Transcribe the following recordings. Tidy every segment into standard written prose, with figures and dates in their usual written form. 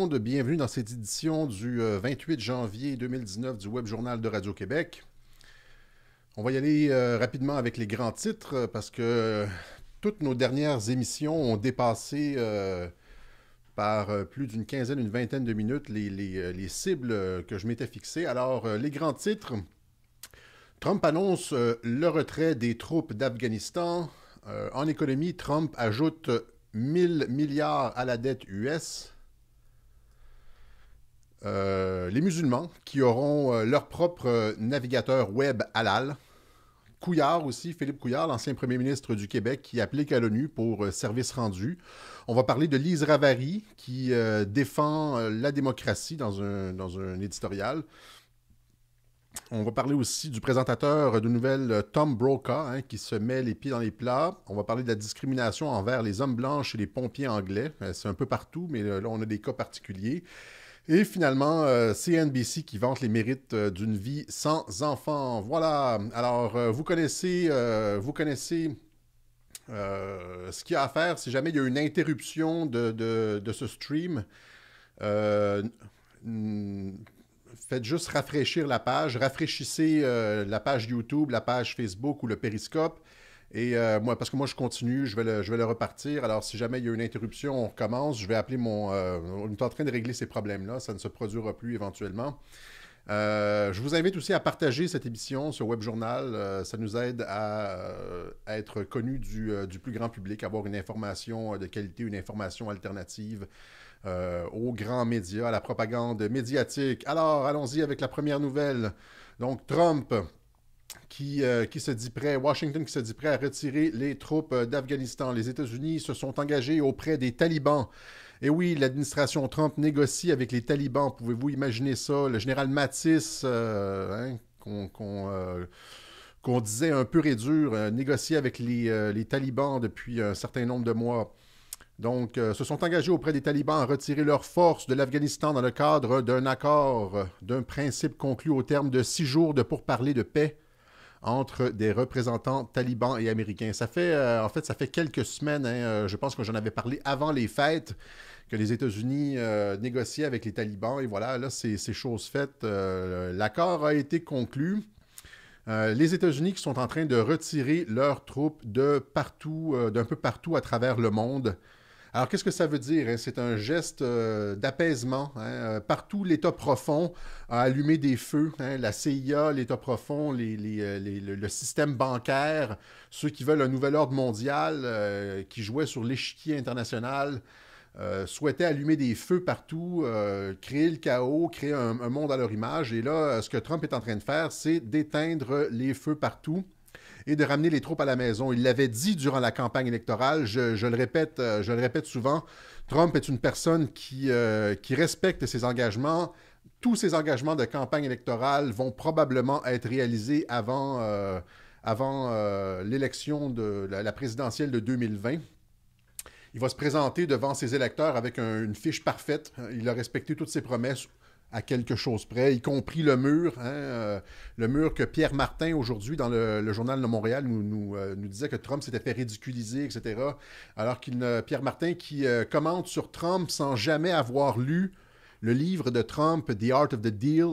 Bienvenue dans cette édition du 28 janvier 2019 du Web Journal de Radio-Québec. On va y aller rapidement avec les grands titres parce que toutes nos dernières émissions ont dépassé par plus d'une quinzaine, une vingtaine de minutes les cibles que je m'étais fixées. Alors, les grands titres, Trump annonce le retrait des troupes d'Afghanistan. En économie, Trump ajoute 1000 milliards à la dette US. Les musulmans qui auront leur propre navigateur web halal. Couillard aussi, Philippe Couillard, l'ancien premier ministre du Québec, qui applique à l'ONU pour service rendu. On va parler de Lise Ravary, qui défend la démocratie dans un éditorial. On va parler aussi du présentateur de nouvelles Tom Brokaw, qui se met les pieds dans les plats. On va parler de la discrimination envers les hommes blancs chez les pompiers anglais. C'est un peu partout, mais là, on a des cas particuliers. Et finalement, CNBC qui vante les mérites d'une vie sans enfants. Voilà. Alors, vous connaissez ce qu'il y a à faire si jamais il y a une interruption de ce stream. Faites juste rafraîchir la page. Rafraîchissez la page YouTube, la page Facebook ou le Périscope. Et parce que moi, je continue, je vais le repartir. Alors, si jamais il y a une interruption, on recommence. Je vais appeler on est en train de régler ces problèmes-là. Ça ne se produira plus éventuellement. Je vous invite aussi à partager cette émission sur Web Journal. Ça nous aide à être connus du plus grand public, avoir une information de qualité, une information alternative aux grands médias, à la propagande médiatique. Alors, allons-y avec la première nouvelle. Donc, Trump qui se dit prêt, Washington qui se dit prêt à retirer les troupes d'Afghanistan. Les États-Unis se sont engagés auprès des talibans. Et oui, l'administration Trump négocie avec les talibans. Pouvez-vous imaginer ça? Le général Mattis, qu'on disait un peu dur, négocier avec les talibans depuis un certain nombre de mois. Donc, se sont engagés auprès des talibans à retirer leurs forces de l'Afghanistan dans le cadre d'un accord, d'un principe conclu au terme de 6 jours de pourparlers de paix entre des représentants talibans et américains. Ça fait quelques semaines, je pense que j'en avais parlé avant les fêtes, que les États-Unis négociaient avec les talibans. Et voilà, là, c'est chose faite. L'accord a été conclu. Les États-Unis qui sont en train de retirer leurs troupes d'un peu partout à travers le monde. Alors, qu'est-ce que ça veut dire? C'est un geste d'apaisement. Partout, l'État profond a allumé des feux. La CIA, l'État profond, le système bancaire, ceux qui veulent un nouvel ordre mondial, qui jouaient sur l'échiquier international, souhaitaient allumer des feux partout, créer le chaos, créer un monde à leur image. Et là, ce que Trump est en train de faire, c'est d'éteindre les feux partout et de ramener les troupes à la maison. Il l'avait dit durant la campagne électorale, je le répète souvent, Trump est une personne qui respecte ses engagements. Tous ses engagements de campagne électorale vont probablement être réalisés avant l'élection de la présidentielle de 2020. Il va se présenter devant ses électeurs avec une fiche parfaite. Il a respecté toutes ses promesses à quelque chose près, y compris le mur. Le mur que Pierre Martin, aujourd'hui, dans le Journal de Montréal, nous disait que Trump s'était fait ridiculiser, etc. Alors Pierre Martin qui commente sur Trump sans jamais avoir lu le livre de Trump, The Art of the Deal,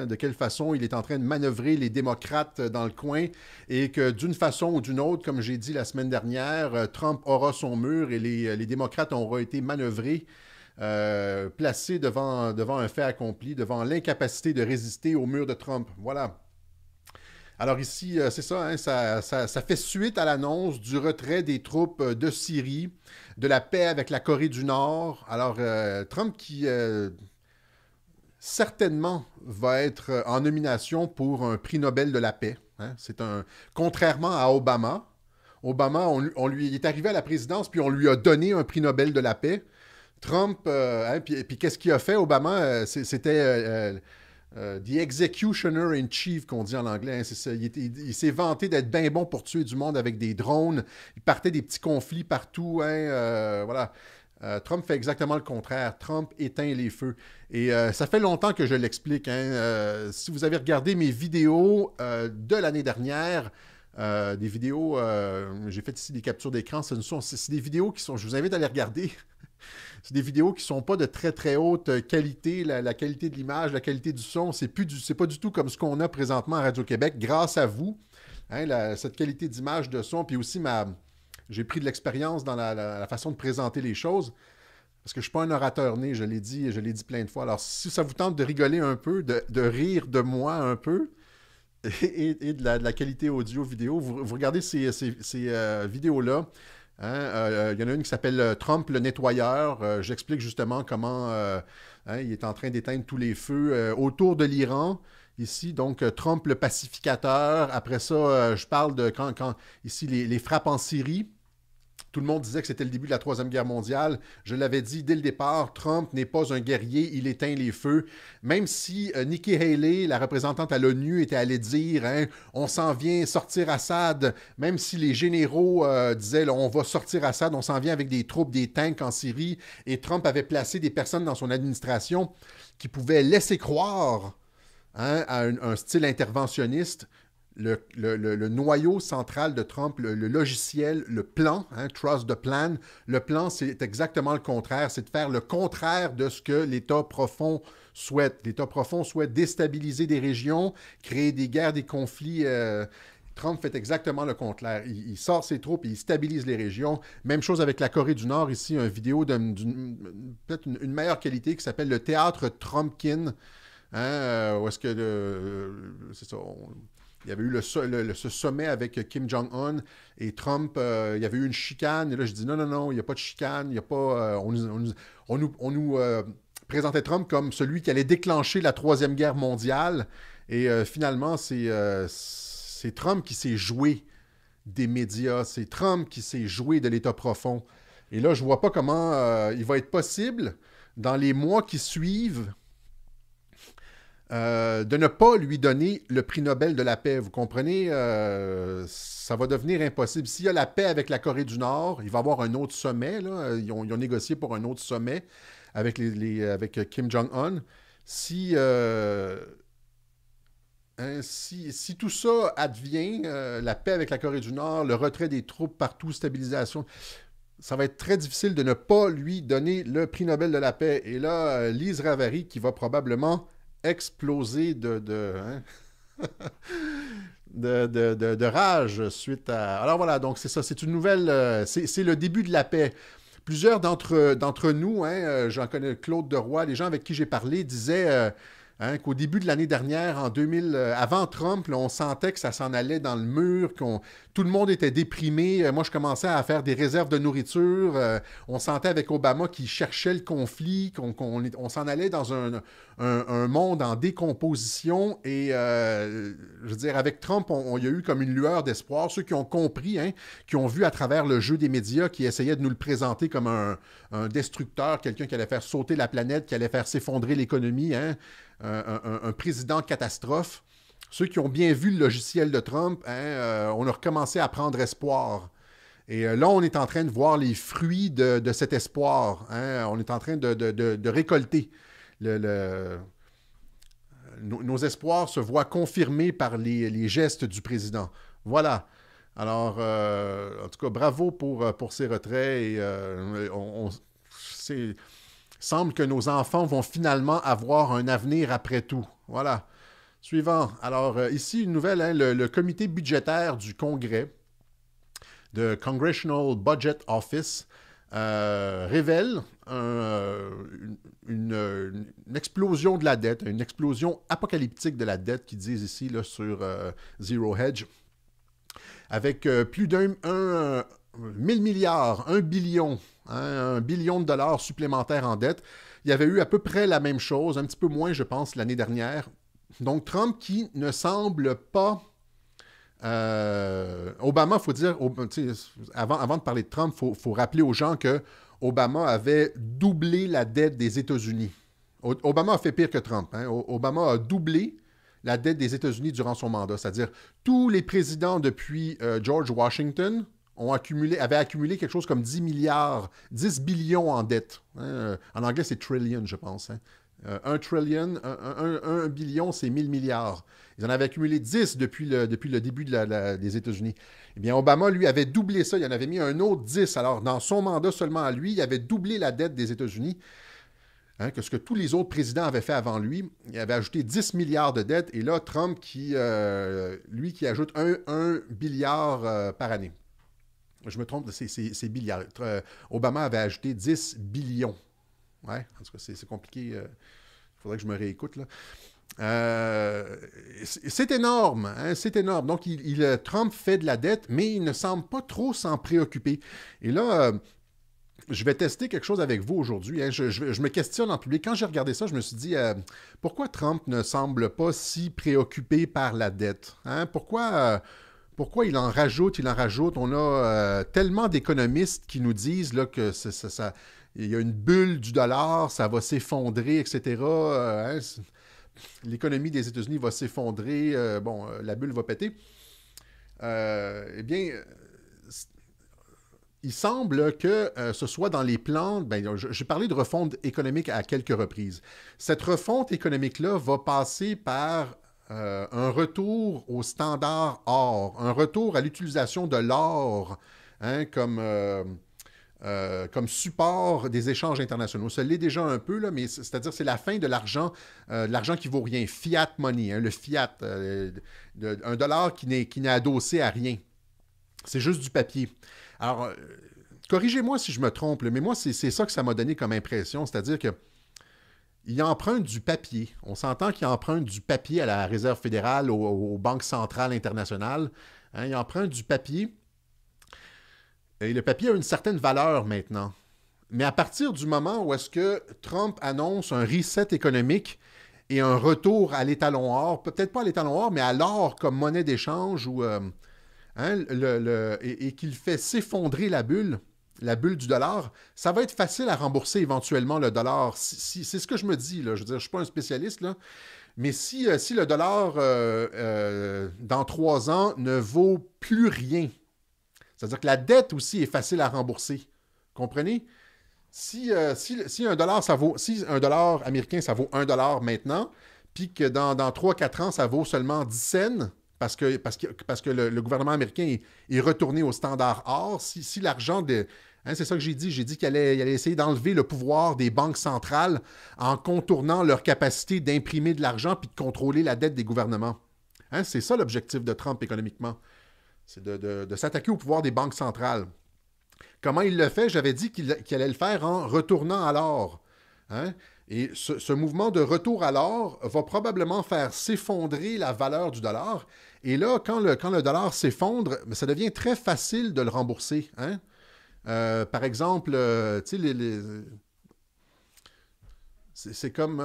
de quelle façon il est en train de manœuvrer les démocrates dans le coin et que d'une façon ou d'une autre, comme j'ai dit la semaine dernière, Trump aura son mur et les démocrates auront été manœuvrés, placés devant un fait accompli, devant l'incapacité de résister au mur de Trump. Voilà. Alors ici, c'est ça, ça fait suite à l'annonce du retrait des troupes de Syrie, de la paix avec la Corée du Nord. Alors, Trump qui certainement va être en nomination pour un prix Nobel de la paix. Contrairement à Obama. Obama, on lui est arrivé à la présidence, puis on lui a donné un prix Nobel de la paix. Trump, puis qu'est-ce qu'il a fait, Obama? C'était the executioner in chief, qu'on dit en anglais. C'est ça. Il s'est vanté d'être bien bon pour tuer du monde avec des drones. Il partait des petits conflits partout. Voilà. Trump fait exactement le contraire. Trump éteint les feux. Et ça fait longtemps que je l'explique. Si vous avez regardé mes vidéos de l'année dernière, des vidéos, j'ai fait ici des captures d'écran, c'est des vidéos qui sont, je vous invite à les regarder. c'est des vidéos qui ne sont pas de très, très haute qualité. La qualité de l'image, la qualité du son, c'est pas du tout comme ce qu'on a présentement à Radio-Québec, grâce à vous. Hein, cette qualité d'image, de son, puis aussi j'ai pris de l'expérience dans la façon de présenter les choses. Parce que je ne suis pas un orateur né, je l'ai dit plein de fois. Alors, si ça vous tente de rigoler un peu, de rire de moi un peu, et de la qualité audio-vidéo, vous regardez ces vidéos-là. Hein, il y en a une qui s'appelle Trump le nettoyeur. J'explique justement comment il est en train d'éteindre tous les feux autour de l'Iran. Ici, donc, Trump le pacificateur. Après ça, je parle de quand ici, les frappes en Syrie. Tout le monde disait que c'était le début de la Troisième Guerre mondiale. Je l'avais dit dès le départ, Trump n'est pas un guerrier, il éteint les feux. Même si Nikki Haley, la représentante à l'ONU, était allée dire hein, on s'en vient sortir Assad, même si les généraux disaient on va sortir Assad, on s'en vient avec des troupes, des tanks en Syrie, et Trump avait placé des personnes dans son administration qui pouvaient laisser croire hein, à un style interventionniste. Le noyau central de Trump, le logiciel, le plan, hein, Trust the Plan, le plan, c'est exactement le contraire. C'est de faire le contraire de ce que l'État profond souhaite. L'État profond souhaite déstabiliser des régions, créer des guerres, des conflits. Trump fait exactement le contraire. Il sort ses troupes et il stabilise les régions. Même chose avec la Corée du Nord. Ici, une vidéo peut-être une meilleure qualité qui s'appelle le théâtre Trumpkin. Hein, où est-ce que c'est ça... Il y avait eu ce sommet avec Kim Jong-un et Trump, il y avait eu une chicane. Et là, je dis non, il n'y a pas de chicane. Il y a pas, on nous présentait Trump comme celui qui allait déclencher la Troisième Guerre mondiale. Et finalement, c'est Trump qui s'est joué des médias. C'est Trump qui s'est joué de l'État profond. Et là, je ne vois pas comment il va être possible, dans les mois qui suivent, de ne pas lui donner le prix Nobel de la paix. Vous comprenez? Ça va devenir impossible. S'il y a la paix avec la Corée du Nord, il va y avoir un autre sommet. Là. Ils ont négocié pour un autre sommet avec, avec Kim Jong-un. Si tout ça advient, la paix avec la Corée du Nord, le retrait des troupes partout, stabilisation, ça va être très difficile de ne pas lui donner le prix Nobel de la paix. Et là, Lise Ravary, qui va probablement exploser de rage suite à... Alors voilà, donc c'est ça, c'est une nouvelle... c'est le début de la paix. Plusieurs d'entre nous, hein, j'en connais Claude Deroy, les gens avec qui j'ai parlé disaient hein, qu'au début de l'année dernière, en 2000, avant Trump, là, on sentait que ça s'en allait dans le mur, tout le monde était déprimé. Moi, je commençais à faire des réserves de nourriture. On sentait avec Obama qu'il cherchait le conflit, qu'on s'en allait dans un monde en décomposition. Et je veux dire, avec Trump, il y a eu comme une lueur d'espoir. Ceux qui ont compris, hein, qui ont vu à travers le jeu des médias, qui essayaient de nous le présenter comme un destructeur, quelqu'un qui allait faire sauter la planète, qui allait faire s'effondrer l'économie, hein, un président catastrophe. Ceux qui ont bien vu le logiciel de Trump, hein, on a recommencé à prendre espoir. Et là, on est en train de voir les fruits de cet espoir. Hein. On est en train de récolter. Nos espoirs se voient confirmés par les gestes du président. Voilà. Alors, en tout cas, bravo pour ces retraits. Et semble que nos enfants vont finalement avoir un avenir après tout. Voilà. Suivant. Alors, ici, une nouvelle, hein, le comité budgétaire du Congrès, de Congressional Budget Office, révèle une explosion de la dette, une explosion apocalyptique de la dette, qu'ils disent ici là, sur Zero Hedge, avec plus d'1 milliard, 1 billion, hein, 1 billion de dollars supplémentaires en dette. Il y avait eu à peu près la même chose, un petit peu moins, je pense, l'année dernière. Donc, Trump qui ne semble pas... Obama, il faut dire... Avant de parler de Trump, il faut rappeler aux gens que Obama avait doublé la dette des États-Unis. Obama a fait pire que Trump. Hein? Obama a doublé la dette des États-Unis durant son mandat. C'est-à-dire, tous les présidents depuis George Washington avaient accumulé quelque chose comme 10 billions en dette. Hein? En anglais, c'est trillion, je pense. Hein? Un trillion, un billion, c'est 1000 milliards. Ils en avaient accumulé 10 depuis le début des États-Unis. Eh bien, Obama, lui, avait doublé ça. Il en avait mis un autre 10. Alors, dans son mandat seulement à lui, il avait doublé la dette des États-Unis, hein, que ce que tous les autres présidents avaient fait avant lui. Il avait ajouté 10 milliards de dettes. Et là, Trump, lui, qui ajoute 1 billiard par année. Je me trompe, c'est milliards. Obama avait ajouté 10 billions. Ouais, en tout cas, c'est compliqué. Il faudrait que je me réécoute, là. C'est énorme, hein, c'est énorme. Donc, Trump fait de la dette, mais il ne semble pas trop s'en préoccuper. Et là, je vais tester quelque chose avec vous aujourd'hui. Hein. Je me questionne en public. Quand j'ai regardé ça, je me suis dit, pourquoi Trump ne semble pas si préoccupé par la dette? Hein? Pourquoi il en rajoute, On a tellement d'économistes qui nous disent là, que il y a une bulle du dollar, ça va s'effondrer, etc. Hein? L'économie des États-Unis va s'effondrer, la bulle va péter. Eh bien, il semble que ce soit dans les plans. J'ai parlé de refonte économique à quelques reprises. Cette refonte économique-là va passer par un retour au standard or, un retour à l'utilisation de l'or, hein, comme support des échanges internationaux. Ça l'est déjà un peu, là, mais c'est-à-dire c'est la fin de l'argent qui vaut rien, fiat money, hein, le fiat, un dollar qui n'est adossé à rien. C'est juste du papier. Alors, corrigez-moi si je me trompe, mais moi, c'est ça que ça m'a donné comme impression, c'est-à-dire que il emprunte du papier. On s'entend qu'il emprunte du papier à la Réserve fédérale, aux banques centrales internationales. Hein, il emprunte du papier. Et le papier a une certaine valeur maintenant. Mais à partir du moment où est-ce que Trump annonce un reset économique et un retour à l'étalon or, peut-être pas à l'étalon or, mais à l'or comme monnaie d'échange, et qu'il fait s'effondrer la bulle du dollar, ça va être facile à rembourser éventuellement le dollar. C'est ce que je me dis, là. Je veux dire, je ne suis pas un spécialiste, là. Mais si le dollar, dans 3 ans, ne vaut plus rien, c'est-à-dire que la dette aussi est facile à rembourser. Comprenez? Si un dollar américain, ça vaut 1 dollar maintenant, puis que dans 3-4 ans, ça vaut seulement 10 cents, parce que le gouvernement américain est retourné au standard or, si l'argent hein, c'est ça que j'ai dit qu'il allait essayer d'enlever le pouvoir des banques centrales en contournant leur capacité d'imprimer de l'argent puis de contrôler la dette des gouvernements. Hein, c'est ça l'objectif de Trump économiquement. C'est de s'attaquer au pouvoir des banques centrales. Comment il le fait? J'avais dit qu'il allait le faire en retournant à l'or. Hein? Et ce mouvement de retour à l'or va probablement faire s'effondrer la valeur du dollar. Et là, quand le dollar s'effondre, ça devient très facile de le rembourser. Hein? Par exemple, tu sais, c'est comme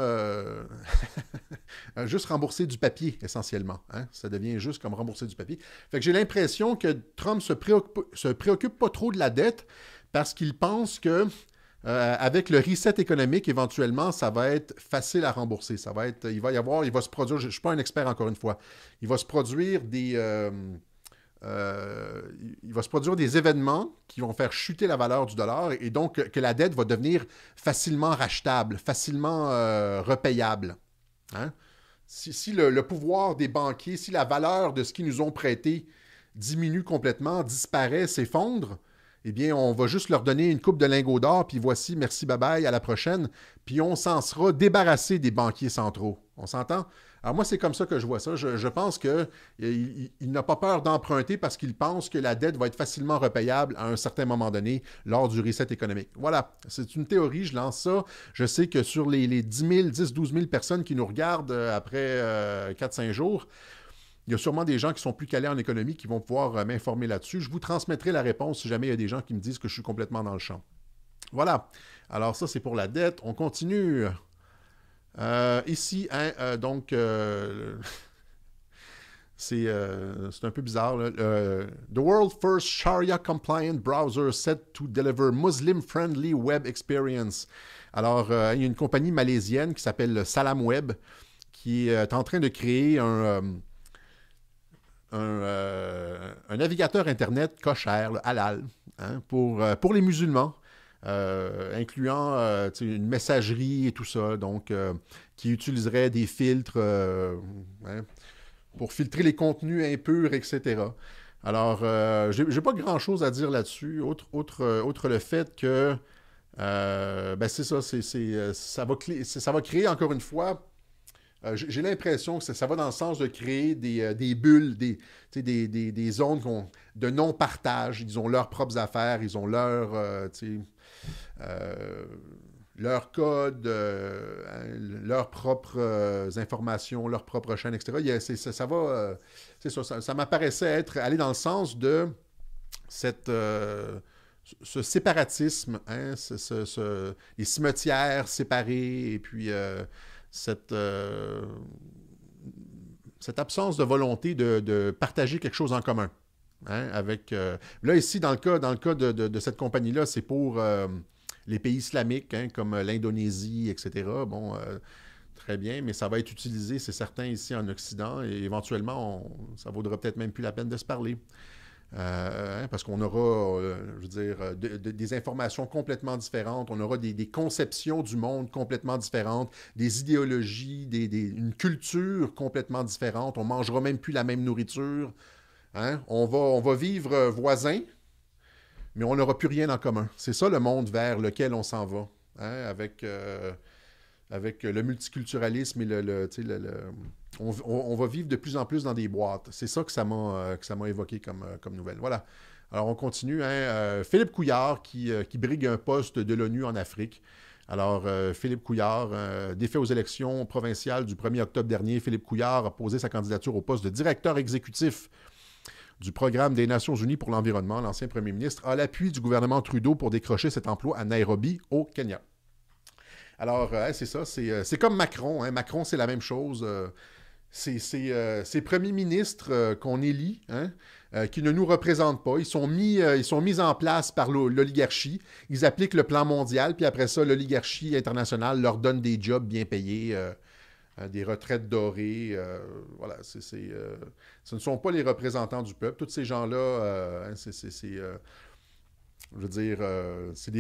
juste rembourser du papier, essentiellement. Hein? Ça devient juste comme rembourser du papier. Fait que j'ai l'impression que Trump se préoccupe pas trop de la dette parce qu'il pense que avec le reset économique, éventuellement, ça va être facile à rembourser. Il va se produire, je ne suis pas un expert encore une fois, il va se produire des événements qui vont faire chuter la valeur du dollar et donc que la dette va devenir facilement rachetable, facilement repayable. Hein? Si le pouvoir des banquiers, si la valeur de ce qu'ils nous ont prêté diminue complètement, disparaît, s'effondre, eh bien, on va juste leur donner une coupe de lingots d'or, puis voici, merci, bye-bye, à la prochaine, puis on s'en sera débarrassé des banquiers centraux. On s'entend? Alors moi, c'est comme ça que je vois ça. Je pense qu'il n'a pas peur d'emprunter parce qu'il pense que la dette va être facilement repayable à un certain moment donné lors du reset économique. Voilà, c'est une théorie, je lance ça. Je sais que sur les 10-12 000 personnes qui nous regardent après 4-5 jours, il y a sûrement des gens qui sont plus calés en économie qui vont pouvoir m'informer là-dessus. Je vous transmettrai la réponse si jamais il y a des gens qui me disent que je suis complètement dans le champ. Voilà. Alors ça, c'est pour la dette. On continue. Ici, hein, donc, c'est un peu bizarre. Là. The world's first Sharia-compliant browser set to deliver Muslim-friendly web experience. Alors, il y a une compagnie malaisienne qui s'appelle Salam Web qui est en train de créer un navigateur Internet cochère, halal, hein, pour les musulmans. incluant une messagerie et tout ça, donc qui utiliserait des filtres hein, pour filtrer les contenus impurs, etc. Alors, j'ai pas grand-chose à dire là-dessus, outre le fait que ben c'est ça, ça va créer encore une fois. J'ai l'impression que ça va dans le sens de créer des bulles, des zones de non-partage. Ils ont leurs propres affaires, ils ont leur code, leurs propres informations, leurs propres chaînes, etc. Ça va, c'est ça m'apparaissait aller dans le sens de ce séparatisme, hein, les cimetières séparés, et puis cette absence de volonté de partager quelque chose en commun. Hein, là, ici, dans le cas de cette compagnie-là, c'est pour les pays islamiques, hein, comme l'Indonésie, etc. Bon, très bien, mais ça va être utilisé, c'est certain, ici en Occident, et éventuellement, ça vaudra peut-être même plus la peine de se parler. Parce qu'on aura, je veux dire, des informations complètement différentes, on aura des conceptions du monde complètement différentes, des idéologies, une culture complètement différente, on ne mangera même plus la même nourriture. Hein? On va vivre voisins, mais on n'aura plus rien en commun. C'est ça le monde vers lequel on s'en va, hein? Avec le multiculturalisme et on va vivre de plus en plus dans des boîtes. C'est ça que ça m'a évoqué comme nouvelle. Voilà. Alors, on continue. Hein? Philippe Couillard qui brigue un poste de l'ONU en Afrique. Alors, Philippe Couillard, défait aux élections provinciales du 1er octobre dernier, Philippe Couillard a posé sa candidature au poste de directeur exécutif du programme des Nations unies pour l'environnement. L'ancien premier ministre a l'appui du gouvernement Trudeau pour décrocher cet emploi à Nairobi, au Kenya. Alors, c'est ça, c'est comme Macron. Hein. Macron, c'est la même chose. Ces premiers ministres qu'on élit, hein, qui ne nous représentent pas, ils sont mis en place par l'oligarchie. Ils appliquent le plan mondial, puis après ça, l'oligarchie internationale leur donne des jobs bien payés, des retraites dorées. Voilà, ce ne sont pas les représentants du peuple. Tous ces gens-là, hein, je veux dire, c'est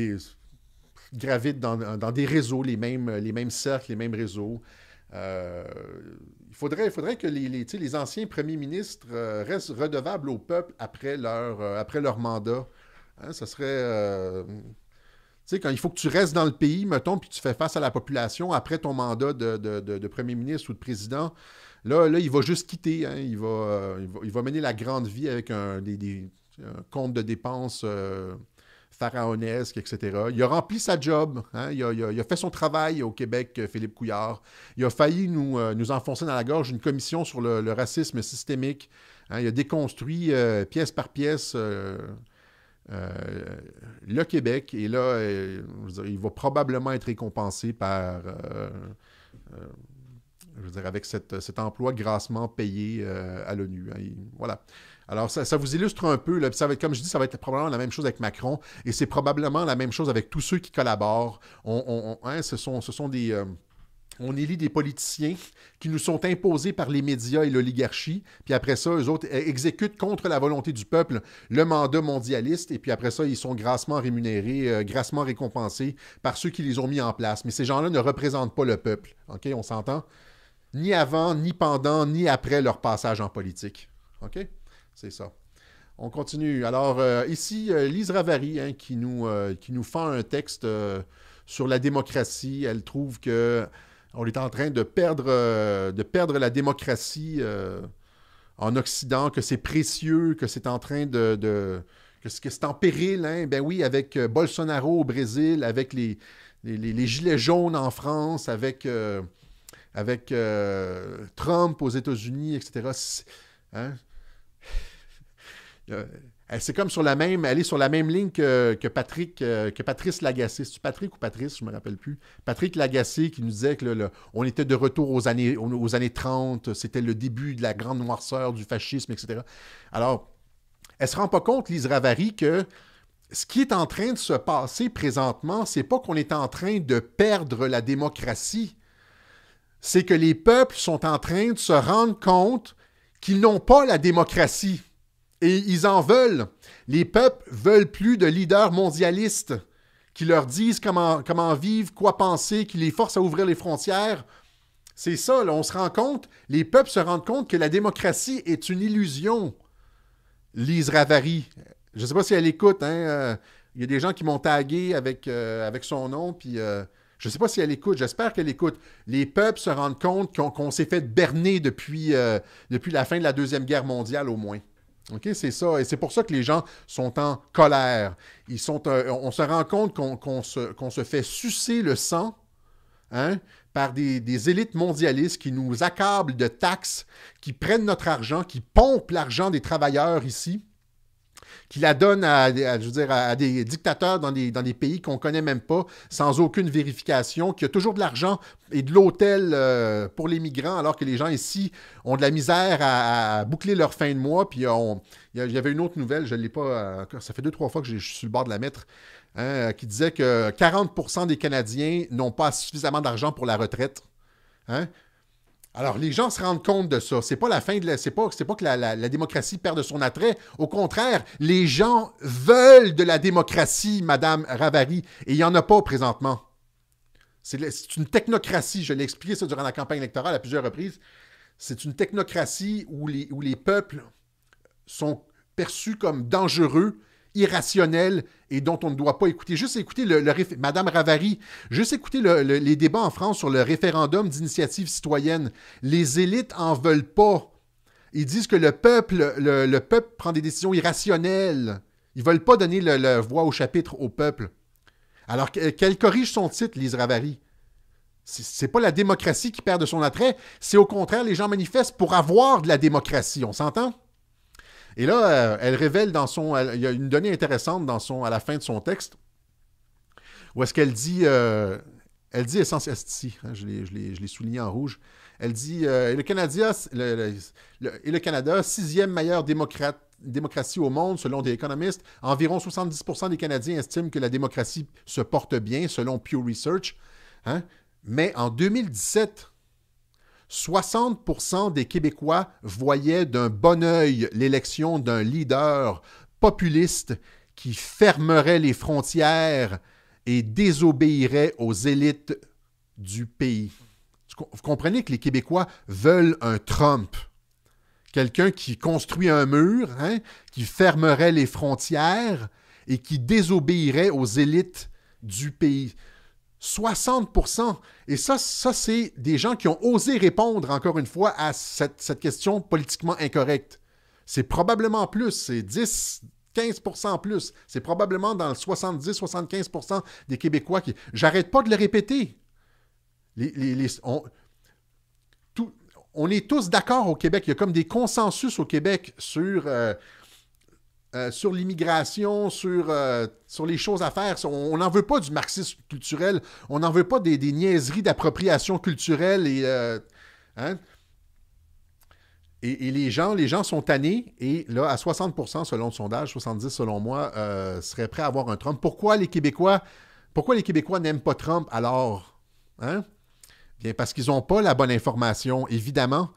gravitent dans des réseaux, les mêmes cercles, les mêmes réseaux. Il faudrait que les anciens premiers ministres restent redevables au peuple après leur mandat. Hein, ça serait... quand il faut que tu restes dans le pays, mettons, puis tu fais face à la population après ton mandat de premier ministre ou de président, là il va juste quitter. Hein, il va mener la grande vie avec un compte de dépenses... pharaonesque, etc. Il a rempli sa job. Hein? Il a fait son travail au Québec, Philippe Couillard. Il a failli nous enfoncer dans la gorge une commission sur le racisme systémique. Hein? Il a déconstruit pièce par pièce le Québec. Et là, je veux dire, il va probablement être récompensé par... je veux dire, avec cet emploi grassement payé à l'ONU. Hein? Voilà. Alors, ça vous illustre un peu, là, comme je dis, ça va être probablement la même chose avec Macron, et c'est probablement la même chose avec tous ceux qui collaborent. Hein, ce sont des... on élit des politiciens qui nous sont imposés par les médias et l'oligarchie, puis après ça, eux autres exécutent contre la volonté du peuple le mandat mondialiste, et puis après ça, ils sont grassement rémunérés, grassement récompensés par ceux qui les ont mis en place. Mais ces gens-là ne représentent pas le peuple, OK? On s'entend? Ni avant, ni pendant, ni après leur passage en politique. OK? C'est ça. On continue. Alors, ici, Lise Ravary, hein, qui nous fend un texte sur la démocratie. Elle trouve qu'on est en train de perdre la démocratie en Occident, que c'est précieux, que c'est en train que c'est en péril. Hein? Ben oui, avec Bolsonaro au Brésil, avec les gilets jaunes en France, avec Trump aux États-Unis, etc. Hein? C'est comme elle est sur la même ligne que Patrice Lagacé. C'est-tu Patrick ou Patrice? Je ne me rappelle plus. Patrick Lagacé qui nous disait que on était de retour aux années 30, c'était le début de la grande noirceur du fascisme, etc. Alors, elle ne se rend pas compte, Lise Ravary, que ce qui est en train de se passer présentement, c'est pas qu'on est en train de perdre la démocratie, c'est que les peuples sont en train de se rendre compte qu'ils n'ont pas la démocratie. Et ils en veulent. Les peuples veulent plus de leaders mondialistes qui leur disent comment vivre, quoi penser, qui les forcent à ouvrir les frontières. C'est ça, là, on se rend compte, les peuples se rendent compte que la démocratie est une illusion. Lise Ravary, je ne sais pas si elle écoute, hein, il y a des gens qui m'ont tagué avec son nom, puis je ne sais pas si elle écoute, j'espère qu'elle écoute. Les peuples se rendent compte qu'on s'est fait berner depuis la fin de la Deuxième Guerre mondiale au moins. OK, c'est ça, et c'est pour ça que les gens sont en colère. On se rend compte qu'on se fait sucer le sang, hein, par des élites mondialistes qui nous accablent de taxes, qui prennent notre argent, qui pompent l'argent des travailleurs ici, qui la donnent à des dictateurs dans des pays qu'on ne connaît même pas, sans aucune vérification, qui a toujours de l'argent et de l'hôtel pour les migrants, alors que les gens ici ont de la misère à boucler leur fin de mois. Puis il y avait une autre nouvelle, je ne l'ai pas, ça fait 2-3 fois que je suis sur le bord de la mettre, hein, qui disait que 40% des Canadiens n'ont pas suffisamment d'argent pour la retraite. Hein? Alors, les gens se rendent compte de ça. C'est pas la fin de c'est pas que la démocratie perd de son attrait. Au contraire, les gens veulent de la démocratie, Madame Ravary, et il n'y en a pas présentement. C'est une technocratie. Je l'ai expliqué ça durant la campagne électorale à plusieurs reprises. C'est une technocratie où les peuples sont perçus comme dangereux, irrationnel et dont on ne doit pas écouter. Juste écouter Madame Ravary, juste écouter les débats en France sur le référendum d'initiative citoyenne. Les élites en veulent pas. Ils disent que le peuple prend des décisions irrationnelles. Ils ne veulent pas donner la voix au chapitre au peuple. Alors qu'elle corrige son titre, Lise Ravary. C'est pas la démocratie qui perd de son attrait, c'est au contraire, les gens manifestent pour avoir de la démocratie. On s'entend? Et là, elle révèle il y a une donnée intéressante à la fin de son texte, où est-ce qu'elle dit, essentiellement, hein, je l'ai souligné en rouge, elle dit, et le Canada, sixième meilleure démocratie au monde, selon des économistes, environ 70% des Canadiens estiment que la démocratie se porte bien, selon Pew Research, hein? Mais en 2017, 60% des Québécois voyaient d'un bon œil l'élection d'un leader populiste qui fermerait les frontières et désobéirait aux élites du pays. Vous comprenez que les Québécois veulent un Trump. Quelqu'un qui construit un mur, hein, qui fermerait les frontières et qui désobéirait aux élites du pays. 60%. Et ça c'est des gens qui ont osé répondre, encore une fois, à cette question politiquement incorrecte. C'est probablement plus, c'est 10-15% plus. C'est probablement dans le 70-75% des Québécois qui... J'arrête pas de le répéter. On est tous d'accord au Québec. Il y a comme des consensus au Québec sur l'immigration, sur les choses à faire. On n'en veut pas du marxisme culturel. On n'en veut pas des niaiseries d'appropriation culturelle. Hein? Et les gens sont tannés. Et là, à 60% selon le sondage, 70% selon moi, seraient prêts à avoir un Trump. Pourquoi les Québécois n'aiment pas Trump alors? Hein? Bien, parce qu'ils n'ont pas la bonne information, évidemment.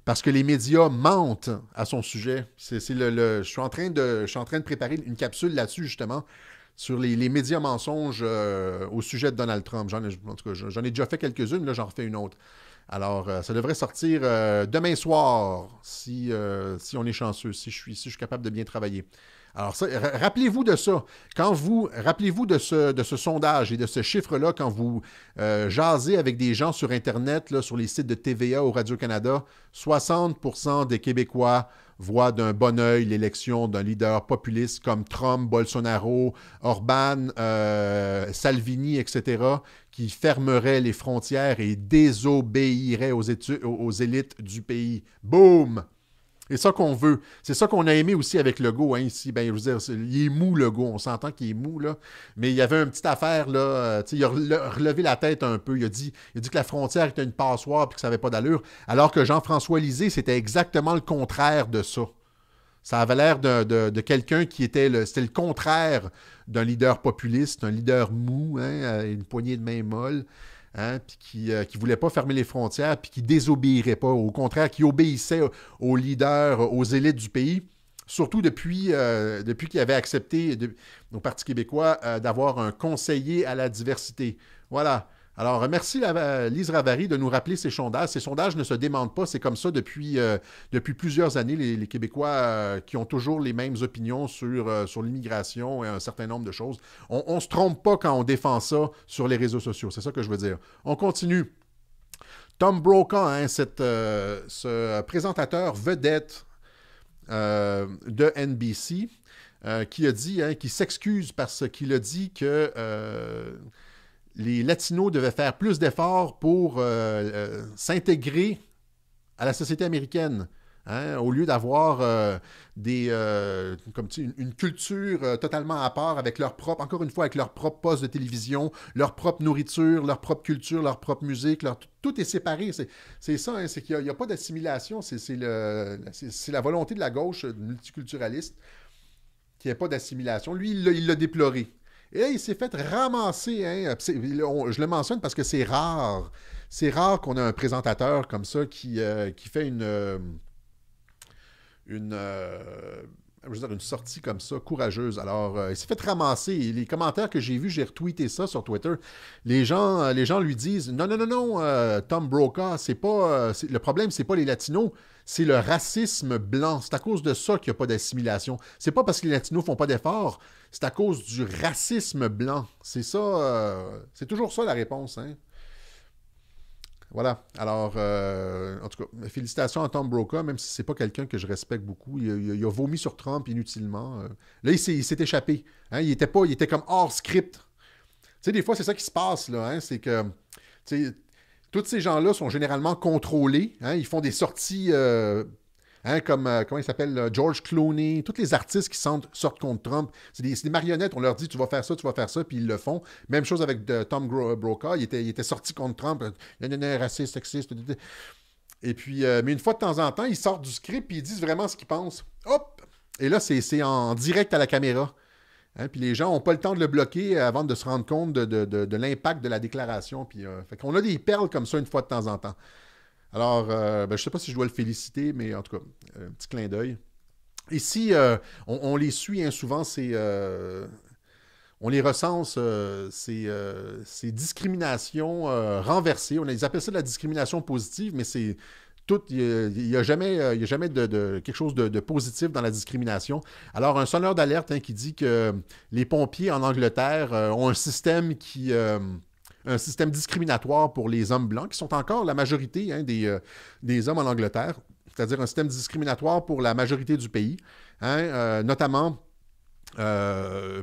Parce que les médias mentent à son sujet. Je suis en train de préparer une capsule là-dessus, justement, sur les médias mensonges au sujet de Donald Trump. En tout cas, j'en ai déjà fait quelques-unes, là, j'en refais une autre. Alors, ça devrait sortir demain soir, si on est chanceux, si je suis capable de bien travailler. Alors, rappelez-vous de ça. Rappelez-vous de ce sondage et de ce chiffre-là quand vous jasez avec des gens sur Internet, là, sur les sites de TVA ou Radio-Canada, 60% des Québécois voient d'un bon œil l'élection d'un leader populiste comme Trump, Bolsonaro, Orban, Salvini, etc., qui fermerait les frontières et désobéirait aux élites du pays. Boum! C'est ça qu'on veut. C'est ça qu'on a aimé aussi avec Legault, hein, ici. Ben, je veux dire, il est mou, Legault. On s'entend qu'il est mou, là. Mais il y avait une petite affaire, là. Il a relevé la tête un peu. Il a dit que la frontière était une passoire et que ça n'avait pas d'allure. Alors que Jean-François Lisée, c'était exactement le contraire de ça. Ça avait l'air de quelqu'un qui c'était le contraire d'un leader populiste, un leader mou, hein, une poignée de main molle. Hein, puis qui voulait pas fermer les frontières, puis qui désobéirait pas. Au contraire, qui obéissait aux leaders, aux élites du pays. surtout depuis qu'il avait accepté au Parti québécois d'avoir un conseiller à la diversité. Voilà. Alors, merci Lise Ravary de nous rappeler ces sondages. Ces sondages ne se démentent pas. C'est comme ça depuis plusieurs années, les Québécois qui ont toujours les mêmes opinions sur l'immigration et un certain nombre de choses. On ne se trompe pas quand on défend ça sur les réseaux sociaux. C'est ça que je veux dire. On continue. Tom Brokaw, hein, ce présentateur vedette de NBC, qui a dit, hein, qui s'excuse parce qu'il a dit que les Latinos devaient faire plus d'efforts pour s'intégrer à la société américaine, hein, au lieu d'avoir une culture totalement à part avec leur propre, encore une fois, avec leur propre poste de télévision, leur propre nourriture, leur propre culture, leur propre musique, tout est séparé. C'est ça, hein, c'est qu'il n'y a pas d'assimilation, c'est la volonté de la gauche multiculturaliste qu'il n'y ait pas d'assimilation. Lui, il l'a déploré. Et là, il s'est fait ramasser. Hein, je le mentionne parce que c'est rare. C'est rare qu'on ait un présentateur comme ça qui fait une sortie comme ça, courageuse. Alors, il s'est fait ramasser. Et les commentaires que j'ai vus, j'ai retweeté ça sur Twitter. Les gens lui disent « Non, Tom Brokaw, le problème, c'est pas les Latinos, c'est le racisme blanc. C'est à cause de ça qu'il n'y a pas d'assimilation. C'est pas parce que les Latinos font pas d'efforts, c'est à cause du racisme blanc. C'est ça, c'est toujours ça la réponse, hein. » Voilà. Alors, en tout cas, félicitations à Tom Brokaw, même si c'est pas quelqu'un que je respecte beaucoup. Il a vomi sur Trump inutilement. Là, il s'est échappé. Hein? Il était comme hors script. Tu sais, des fois, c'est ça qui se passe, là. Hein? C'est que, tu sais, tous ces gens-là sont généralement contrôlés. Hein? Ils font des sorties, hein, comme, comment il s'appelle, George Clooney, tous les artistes qui sortent contre Trump. C'est des marionnettes. On leur dit, tu vas faire ça, puis ils le font. Même chose avec Tom Brokaw. Il était sorti contre Trump. Raciste, sexiste. Et puis, mais une fois de temps en temps, ils sortent du script, puis ils disent vraiment ce qu'ils pensent. Hop! Et là, c'est en direct à la caméra. Hein, puis les gens n'ont pas le temps de le bloquer avant de se rendre compte de l'impact de la déclaration. Puis, fait qu'on a des perles comme ça une fois de temps en temps. Alors, je ne sais pas si je dois le féliciter, mais en tout cas, un petit clin d'œil. Ici, on les suit hein, souvent, on les recense, ces discriminations renversées. Ils appellent ça de la discrimination positive, mais c'est tout. Il n'y a jamais quelque chose de positif dans la discrimination. Alors, un sonneur d'alerte hein, qui dit que les pompiers en Angleterre ont un système un système discriminatoire pour les hommes blancs, qui sont encore la majorité hein, des hommes en Angleterre, c'est-à-dire un système discriminatoire pour la majorité du pays, hein, notamment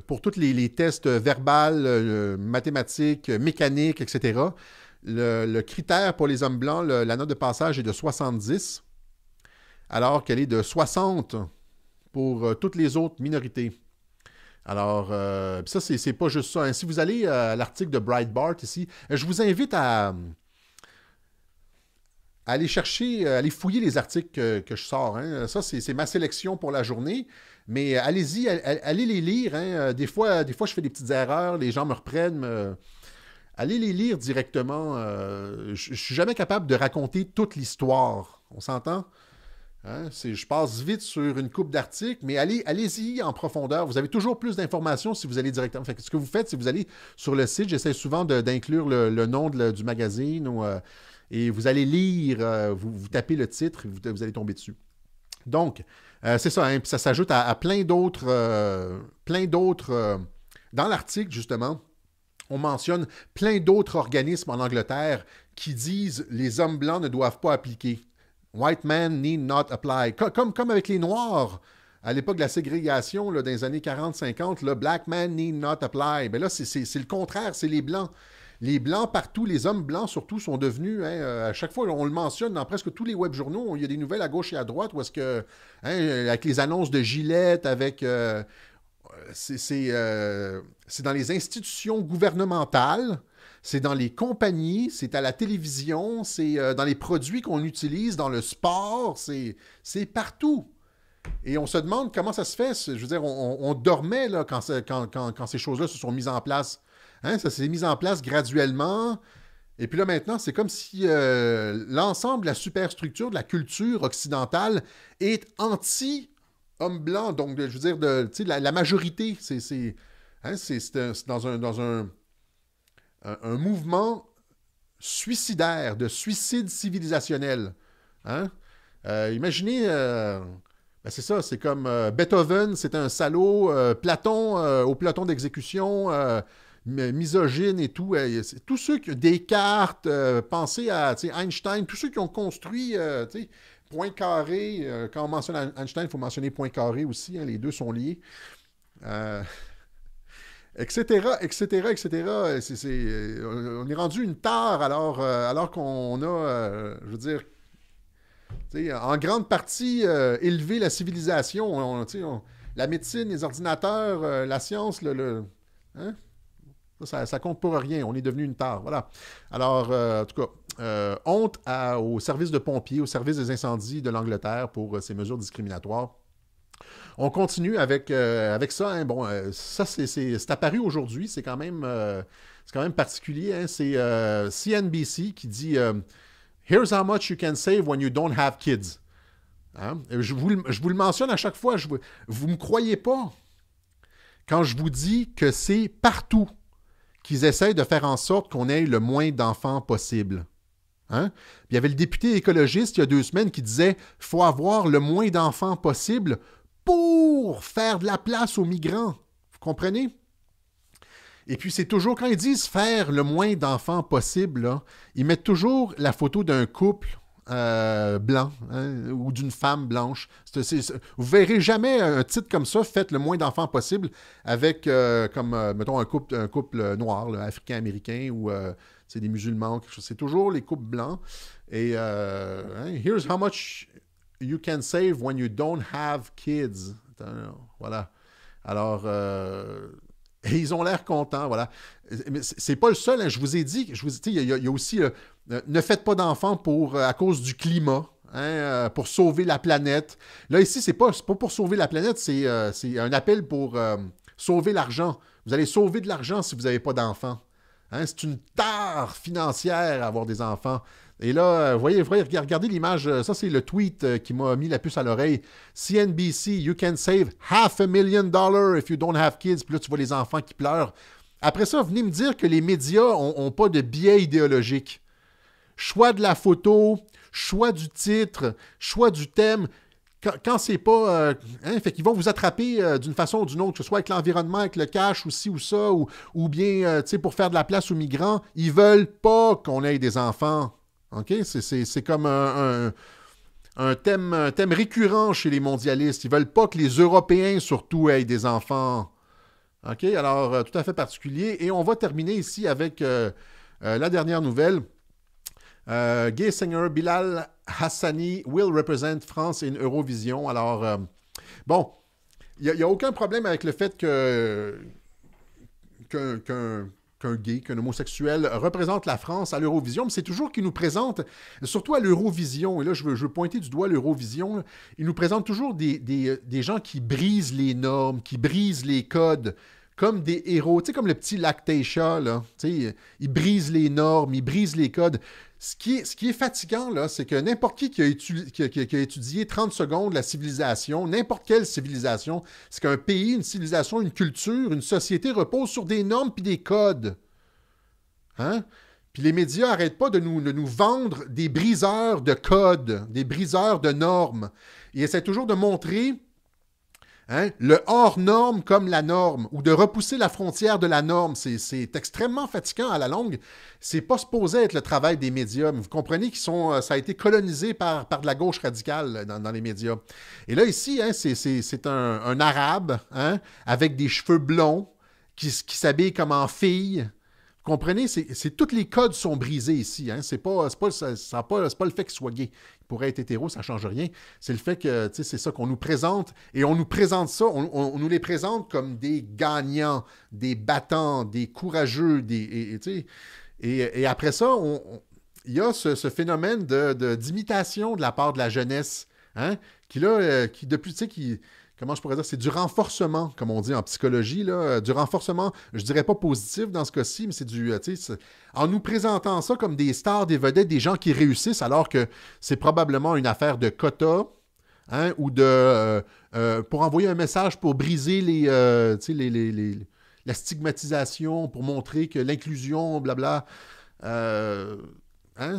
pour tous les tests verbales, mathématiques, mécaniques, etc. Le critère pour les hommes blancs, la note de passage est de 70, alors qu'elle est de 60 pour toutes les autres minorités. Alors, ça, c'est pas juste ça. Hein. Si vous allez à l'article de Breitbart ici, je vous invite à aller chercher, aller fouiller les articles que je sors. Hein. Ça, c'est ma sélection pour la journée. Mais allez-y, allez les lire. Hein. Des fois, je fais des petites erreurs, les gens me reprennent. Allez les lire directement. Je ne suis jamais capable de raconter toute l'histoire. On s'entend? Hein? Je passe vite sur une coupe d'articles, mais allez-y en profondeur. Vous avez toujours plus d'informations si vous allez directement. Fait que ce que vous faites, si vous allez sur le site, j'essaie souvent d'inclure le nom du magazine et vous allez lire, vous tapez le titre et vous allez tomber dessus. Donc, c'est ça, hein, puis ça s'ajoute à plein d'autres. Dans l'article, justement, on mentionne plein d'autres organismes en Angleterre qui disent les hommes blancs ne doivent pas appliquer. White man need not apply. Comme avec les Noirs, à l'époque de la ségrégation, là, dans les années 40-50, black man need not apply. Mais là, c'est le contraire, c'est les Blancs. Les Blancs partout, les hommes blancs surtout, sont devenus, hein, à chaque fois, on le mentionne dans presque tous les web journaux, il y a des nouvelles à gauche et à droite où est-ce que, hein, avec les annonces de Gillette, avec... c'est dans les institutions gouvernementales, c'est dans les compagnies, c'est à la télévision, c'est dans les produits qu'on utilise, dans le sport, c'est partout. Et on se demande comment ça se fait. Je veux dire, on dormait là, quand ces choses-là se sont mises en place. Hein, ça s'est mis en place graduellement. Et puis là, maintenant, c'est comme si l'ensemble de la superstructure de la culture occidentale est hommes blancs, donc, je veux dire, la majorité, c'est dans un mouvement suicidaire, de suicide civilisationnel. Hein? Imaginez, ben c'est ça, c'est comme Beethoven, c'est un salaud, Platon, au peloton d'exécution, misogyne et tout. Tous ceux qui, Descartes, pensez à Einstein, tous ceux qui ont construit, Poincaré, quand on mentionne Einstein, il faut mentionner Poincaré aussi, hein, les deux sont liés. Euh, etc., etc., etc. On est rendu une tare alors qu'on a, je veux dire, en grande partie élevé la civilisation. La médecine, les ordinateurs, la science, hein? Ça compte pour rien. On est devenu une tare. Voilà. Alors, en tout cas, honte au service de pompiers, au service des incendies de l'Angleterre pour ces mesures discriminatoires. On continue avec ça. Hein. Bon, ça, c'est apparu aujourd'hui. C'est quand même particulier. Hein. C'est CNBC qui dit Here's how much you can save when you don't have kids. Hein? Je vous le mentionne à chaque fois. Vous ne me croyez pas quand je vous dis que c'est partout qu'ils essayent de faire en sorte qu'on ait le moins d'enfants possible. Hein? Il y avait le député écologiste il y a 2 semaines qui disait qu'il faut avoir le moins d'enfants possible pour faire de la place aux migrants. Vous comprenez? Et puis, c'est toujours, quand ils disent faire le moins d'enfants possible, là, ils mettent toujours la photo d'un couple blanc, hein, ou d'une femme blanche. Vous ne verrez jamais un titre comme ça, faites le moins d'enfants possible, avec, mettons, un couple noir, là, africain-américain, ou c'est des musulmans, quelque chose. C'est toujours les couples blancs. Et hein, here's how much you can save when you don't have kids. Voilà. Alors, et ils ont l'air contents, voilà. Mais c'est pas le seul, hein. Je vous ai dit, il y a aussi ne faites pas d'enfants à cause du climat, hein, pour sauver la planète. Là, ici, c'est pas pour sauver la planète, c'est un appel pour sauver l'argent. Vous allez sauver de l'argent si vous n'avez pas d'enfants. Hein, c'est une tare financière avoir des enfants. Et là, voyez, regardez l'image. Ça, c'est le tweet qui m'a mis la puce à l'oreille. CNBC, you can save $500,000 if you don't have kids. Puis là, tu vois les enfants qui pleurent. Après ça, venez me dire que les médias n'ont pas de biais idéologique. Choix de la photo, choix du titre, choix du thème. Quand c'est pas... fait qu'ils vont vous attraper d'une façon ou d'une autre, que ce soit avec l'environnement, avec le cash, ou ci ou ça, ou bien, pour faire de la place aux migrants. Ils veulent pas qu'on ait des enfants. OK? C'est comme un thème récurrent chez les mondialistes. Ils veulent pas que les Européens, surtout, aient des enfants. OK? Alors, tout à fait particulier. Et on va terminer ici avec la dernière nouvelle. Gay singer Bilal Hassani will represent France in Eurovision. Alors, bon, il n'y a aucun problème avec le fait qu'un gay, qu'un homosexuel représente la France à l'Eurovision, mais c'est toujours qu'il nous présente, surtout à l'Eurovision, et là je veux pointer du doigt l'Eurovision, il nous présente toujours des gens qui brisent les normes, qui brisent les codes, comme des héros, tu sais, comme le petit Lactatia, là, tu sais, il brise les normes, il brise les codes. Ce qui est fatigant, là, c'est que n'importe qui a étudié 30 secondes la civilisation, n'importe quelle civilisation, c'est qu'un pays, une civilisation, une culture, une société repose sur des normes puis des codes. Hein? Puis les médias n'arrêtent pas de nous vendre des briseurs de codes, des briseurs de normes. Ils essaient toujours de montrer le hors-norme comme la norme, ou de repousser la frontière de la norme. C'est extrêmement fatigant à la longue. C'est pas supposé être le travail des médias, mais vous comprenez que ça a été colonisé par de la gauche radicale dans les médias. Et là, ici, c'est un Arabe, hein, avec des cheveux blonds, qui s'habille comme en fille. Vous comprenez? Tous les codes sont brisés ici. Hein? C'est pas le fait qu'il soit gay. Il pourrait être hétéro, ça ne change rien. C'est le fait que c'est ça qu'on nous présente. Et on nous présente ça, on nous les présente comme des gagnants, des battants, des courageux. Et après ça, il y a ce phénomène d'imitation de la part de la jeunesse, hein? Comment je pourrais dire, c'est du renforcement, comme on dit en psychologie, là, du renforcement, je dirais pas positif dans ce cas-ci, mais c'est en nous présentant ça comme des stars, des vedettes, des gens qui réussissent, alors que c'est probablement une affaire de quota, hein, ou pour envoyer un message pour briser la stigmatisation, pour montrer que l'inclusion, blabla. Hein,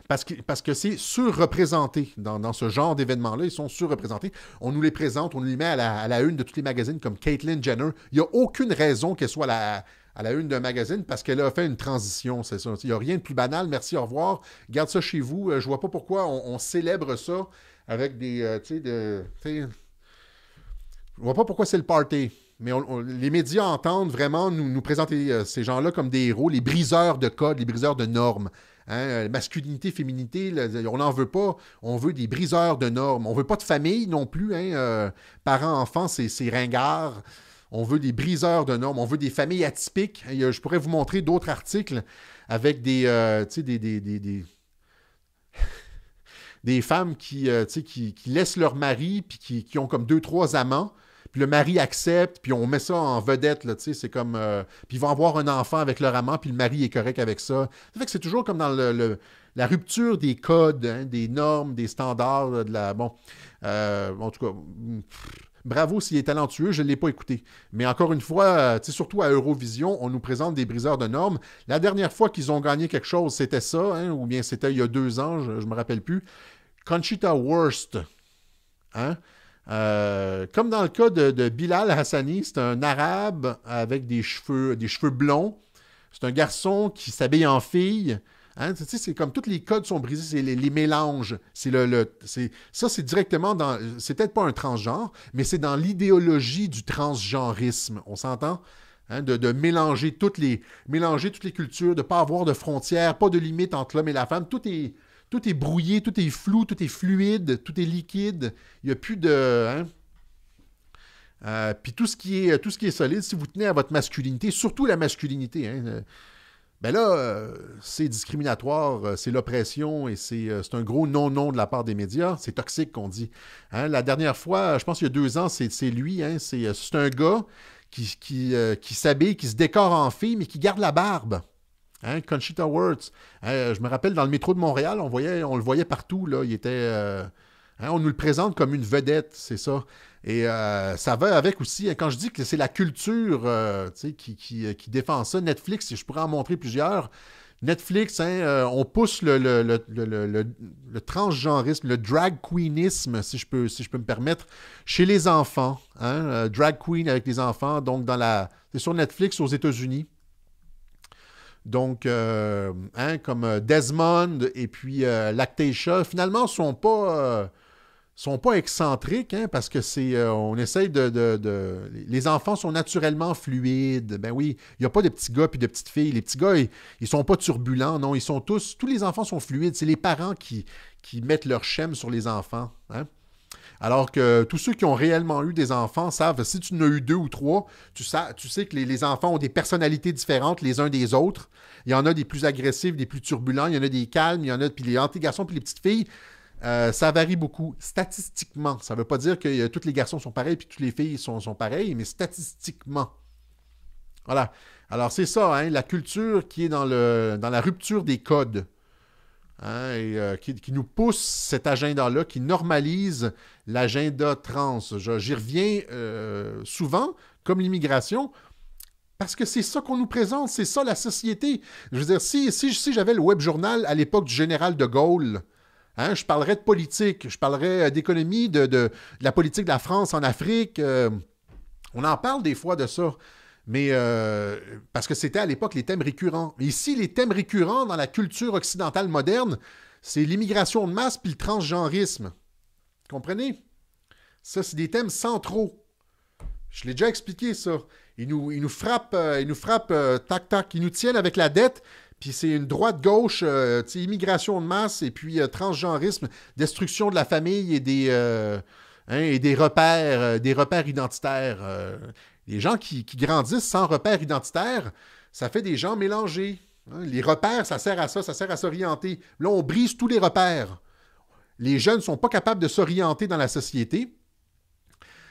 parce que c'est surreprésenté dans ce genre d'événements-là. Ils sont surreprésentés. On nous les présente, on nous les met à la une de tous les magazines comme Caitlyn Jenner. Il n'y a aucune raison qu'elle soit à la une d'un magazine parce qu'elle a fait une transition, c'est ça. Il n'y a rien de plus banal. Merci, au revoir. Garde ça chez vous. Je vois pas pourquoi on célèbre ça avec des... je vois pas pourquoi c'est le party. Mais les médias entendent vraiment nous présenter ces gens-là comme des héros, les briseurs de codes, les briseurs de normes. Hein, masculinité, féminité, là, on n'en veut pas. On veut des briseurs de normes. On veut pas de famille non plus. Hein, parents, enfants, c'est ringard. On veut des briseurs de normes. On veut des familles atypiques. Et, je pourrais vous montrer d'autres articles avec des femmes qui laissent leur mari puis qui ont comme 2-3 amants. Puis le mari accepte, puis on met ça en vedette, là, tu sais, c'est comme... puis ils vont avoir un enfant avec leur amant, puis le mari est correct avec ça. Ça fait que c'est toujours comme dans la rupture des codes, hein, des normes, des standards, là, Bon, en tout cas, bravo s'il est talentueux, je ne l'ai pas écouté. Mais encore une fois, tu sais, surtout à Eurovision, on nous présente des briseurs de normes. La dernière fois qu'ils ont gagné quelque chose, c'était ça, hein, ou bien c'était il y a 2 ans, je ne me rappelle plus. Conchita Wurst, hein? Comme dans le cas de Bilal Hassani, c'est un arabe avec des cheveux blonds. C'est un garçon qui s'habille en fille. Hein? Tu sais, c'est comme tous les codes sont brisés, c'est les mélanges. Ça, c'est directement dans... C'est peut-être pas un transgenre, mais c'est dans l'idéologie du transgenrisme. On s'entend? Hein? De mélanger toutes les cultures, de ne pas avoir de frontières, pas de limite entre l'homme et la femme. Tout est brouillé, tout est flou, tout est fluide, tout est liquide. Il n'y a plus de... Hein? Puis tout ce qui est solide, si vous tenez à votre masculinité, surtout la masculinité, hein, ben là, c'est discriminatoire, c'est l'oppression et c'est un gros non-non de la part des médias. C'est toxique qu'on dit. Hein? La dernière fois, je pense qu'il y a 2 ans, c'est lui. Hein? C'est un gars qui s'habille, qui se décore en fille, mais qui garde la barbe. Hein, Conchita Wurst. Je me rappelle, dans le métro de Montréal, on le voyait partout. Là, il était, on nous le présente comme une vedette, c'est ça. Et ça va avec aussi, quand je dis que c'est la culture qui défend ça, Netflix, je pourrais en montrer plusieurs. Netflix, hein, on pousse le transgenrisme, le drag queenisme, si je peux me permettre, chez les enfants. Hein, drag queen avec les enfants, donc c'est sur Netflix aux États-Unis. Donc, comme Desmond et puis Lactatia, finalement, sont pas excentriques, hein, parce que on essaye les enfants sont naturellement fluides. Ben oui, il n'y a pas de petits gars puis de petites filles. Les petits gars, ils sont pas turbulents, non, tous les enfants sont fluides. C'est les parents qui mettent leur schème sur les enfants, hein. Alors que tous ceux qui ont réellement eu des enfants savent, si tu en as eu 2 ou 3, tu sais que les enfants ont des personnalités différentes les uns des autres. Il y en a des plus agressifs, des plus turbulents, il y en a des calmes, il y en a, puis les petits garçons puis les petites filles, ça varie beaucoup. Statistiquement, ça ne veut pas dire que tous les garçons sont pareils puis toutes les filles sont pareilles, mais statistiquement. Voilà. Alors c'est ça, hein, la culture qui est dans la rupture des codes. Hein, et qui nous pousse cet agenda-là, qui normalise l'agenda trans. J'y reviens souvent, comme l'immigration, parce que c'est ça qu'on nous présente, c'est ça la société. Je veux dire, si j'avais le web journal à l'époque du général de Gaulle, hein, je parlerais de politique, je parlerais d'économie, de la politique de la France en Afrique. On en parle des fois de ça. Mais parce que c'était à l'époque les thèmes récurrents. Mais ici, les thèmes récurrents dans la culture occidentale moderne, c'est l'immigration de masse puis le transgenrisme. Comprenez? Ça, c'est des thèmes centraux. Je l'ai déjà expliqué, ça. Ils nous frappent, tac, tac. Ils nous tiennent avec la dette, puis c'est une droite-gauche, immigration de masse, et puis transgenrisme, destruction de la famille et des repères identitaires. Les gens qui grandissent sans repères identitaires, ça fait des gens mélangés. Hein? Les repères, ça sert à ça, ça sert à s'orienter. Là, on brise tous les repères. Les jeunes ne sont pas capables de s'orienter dans la société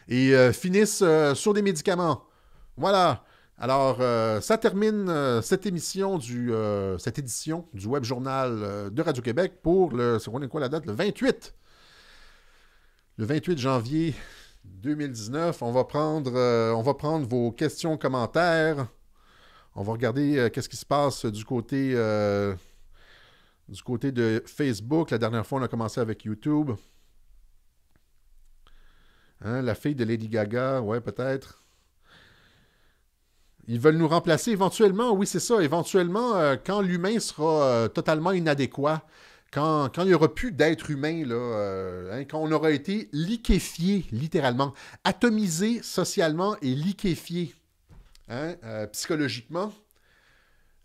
et finissent sur des médicaments. Voilà. Alors, ça termine cette édition du Web Journal de Radio-Québec pour c'est quoi la date? Le 28 janvier 2019. On va prendre vos questions, commentaires. On va regarder qu'est-ce qui se passe du côté de Facebook. La dernière fois, on a commencé avec YouTube. Hein, la fille de Lady Gaga, ouais, peut-être. Ils veulent nous remplacer éventuellement, oui, c'est ça. Éventuellement, quand l'humain sera totalement inadéquat, quand il n'y aura plus d'être humain, là, quand on aura été liquéfié, littéralement, atomisé socialement et liquéfié psychologiquement,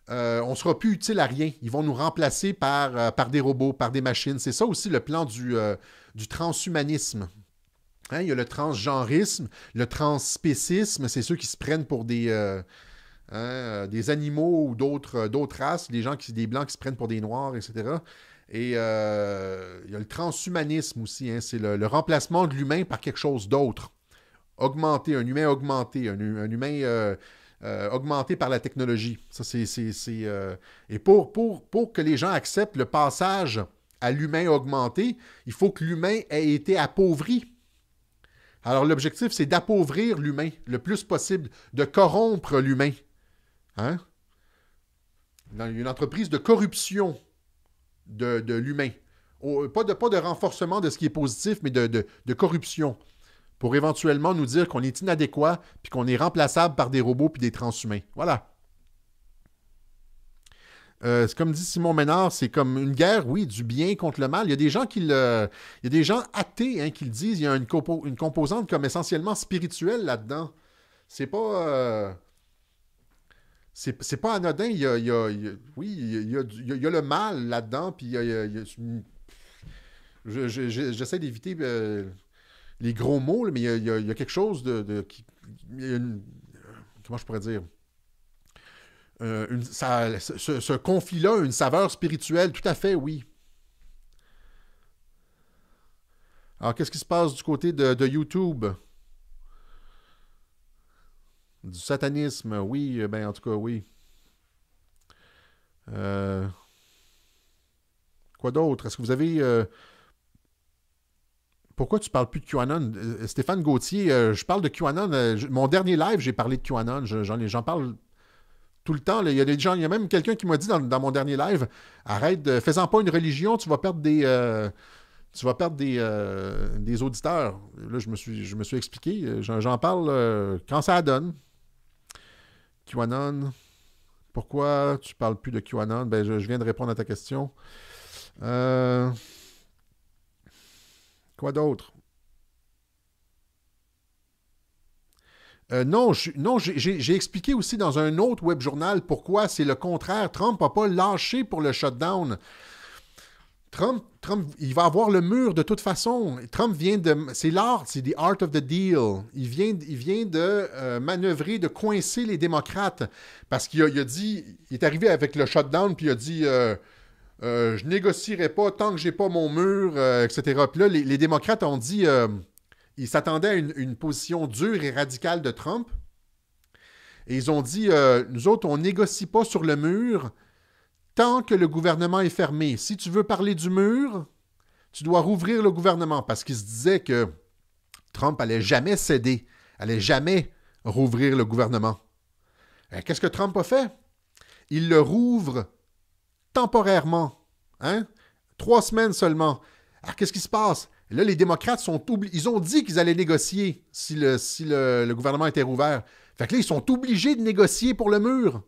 on ne sera plus utile à rien. Ils vont nous remplacer par des robots, par des machines. C'est ça aussi le plan du transhumanisme. Hein, il y a le transgenrisme, le transspécisme, c'est ceux qui se prennent pour des animaux ou d'autres races, des Blancs qui se prennent pour des Noirs, etc. Et il y a le transhumanisme aussi, hein, c'est le remplacement de l'humain par quelque chose d'autre. Augmenté, un humain augmenté, un humain augmenté par la technologie. Ça, et pour que les gens acceptent le passage à l'humain augmenté, il faut que l'humain ait été appauvri. Alors, l'objectif, c'est d'appauvrir l'humain le plus possible, de corrompre l'humain. Hein? Dans une entreprise de corruption de l'humain. Pas de renforcement de ce qui est positif, mais de corruption. Pour éventuellement nous dire qu'on est inadéquat puis qu'on est remplaçable par des robots puis des transhumains. Voilà. C'est comme dit Simon Ménard, c'est comme une guerre, oui, du bien contre le mal. Il y a des gens il y a des gens athées qui le disent. Il y a une composante comme essentiellement spirituelle là-dedans. C'est pas... c'est pas anodin. Il y a le mal là-dedans, puis j'essaie d'éviter les gros mots, là, mais il y a quelque chose comment je pourrais dire? Ce conflit-là a une saveur spirituelle, tout à fait, oui. Alors, qu'est-ce qui se passe du côté de YouTube? Du satanisme, oui, ben en tout cas, oui. Quoi d'autre? Est-ce que vous avez... Pourquoi tu parles plus de QAnon? Stéphane Gauthier, je parle de QAnon. Mon dernier live, j'ai parlé de QAnon. J'en parle tout le temps. Là. Il y a même quelqu'un qui m'a dit dans mon dernier live, arrête, fais-en pas une religion, tu vas perdre des auditeurs. Là, je me suis expliqué. J'en parle quand ça donne. QAnon. Pourquoi tu parles plus de QAnon? Ben, je viens de répondre à ta question. Quoi d'autre? Non, j'ai expliqué aussi dans un autre web journal pourquoi c'est le contraire. Trump n'a pas lâché pour le shutdown. Trump, il va avoir le mur de toute façon. Trump vient de... C'est l'art, c'est the art of the deal. Il vient de manœuvrer, de coincer les démocrates. Parce qu'il a dit... Il est arrivé avec le shutdown, puis il a dit... je négocierai pas tant que j'ai pas mon mur, etc. Puis là, les démocrates ont dit... ils s'attendaient à une position dure et radicale de Trump. Et ils ont dit, nous autres, on négocie pas sur le mur tant que le gouvernement est fermé. Si tu veux parler du mur, tu dois rouvrir le gouvernement. Parce qu'ils se disaient que Trump allait jamais céder, allait jamais rouvrir le gouvernement. Qu'est-ce que Trump a fait? Il le rouvre temporairement. 3 semaines seulement. Alors, qu'est-ce qui se passe? Là, les démocrates ils ont dit qu'ils allaient négocier si le gouvernement était rouvert. Fait que là, ils sont obligés de négocier pour le mur.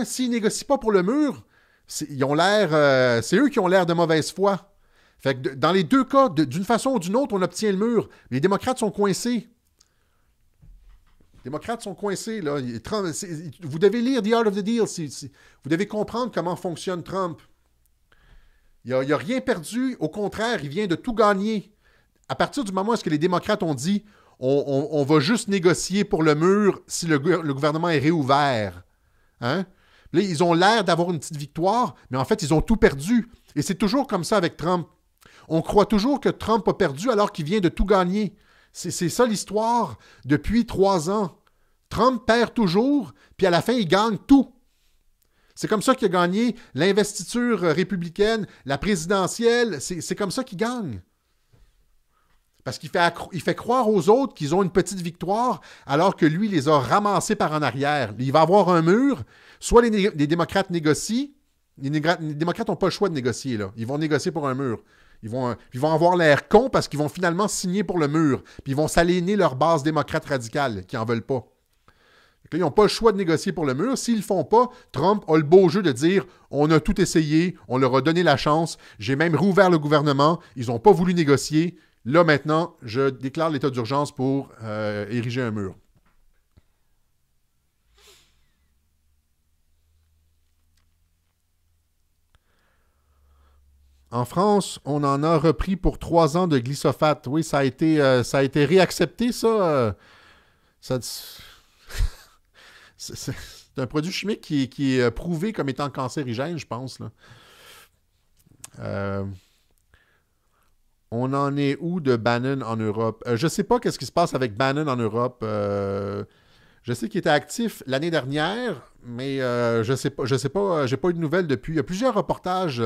S'ils ne négocient pas pour le mur, c'est eux qui ont l'air de mauvaise foi. Fait que dans les deux cas, d'une façon ou d'une autre, on obtient le mur. Les démocrates sont coincés. Les démocrates sont coincés. Là. Vous devez lire The Art of the Deal. Vous devez comprendre comment fonctionne Trump. Il n'a rien perdu. Au contraire, il vient de tout gagner. À partir du moment où les démocrates ont dit on va juste négocier pour le mur si le gouvernement est réouvert. Là, ils ont l'air d'avoir une petite victoire, mais en fait, ils ont tout perdu. Et c'est toujours comme ça avec Trump. On croit toujours que Trump a perdu alors qu'il vient de tout gagner. C'est ça l'histoire depuis 3 ans. Trump perd toujours, puis à la fin, il gagne tout. C'est comme ça qu'il a gagné l'investiture républicaine, la présidentielle. C'est comme ça qu'il gagne. Parce qu'il fait croire aux autres qu'ils ont une petite victoire, alors que lui, il les a ramassés par en arrière. Il va avoir un mur. Soit les démocrates négocient. Les démocrates n'ont pas le choix de négocier, là. Ils vont négocier pour un mur. Ils vont avoir l'air con parce qu'ils vont finalement signer pour le mur. Puis ils vont s'aliéner leur base démocrate radicale, qui n'en veulent pas. Là, ils n'ont pas le choix de négocier pour le mur. S'ils ne le font pas, Trump a le beau jeu de dire « On a tout essayé, on leur a donné la chance, j'ai même rouvert le gouvernement, ils n'ont pas voulu négocier. Là, maintenant, je déclare l'état d'urgence pour ériger un mur. » En France, on en a repris pour 3 ans de glyphosate. Oui, ça a été réaccepté, ça. Ça c'est un produit chimique qui est prouvé comme étant cancérigène, je pense. Là. On en est où de Bannon en Europe? Je ne sais pas qu'est-ce qui se passe avec Bannon en Europe. Je sais qu'il était actif l'année dernière, mais je sais pas, j'ai pas eu de nouvelles depuis. Il y a plusieurs reportages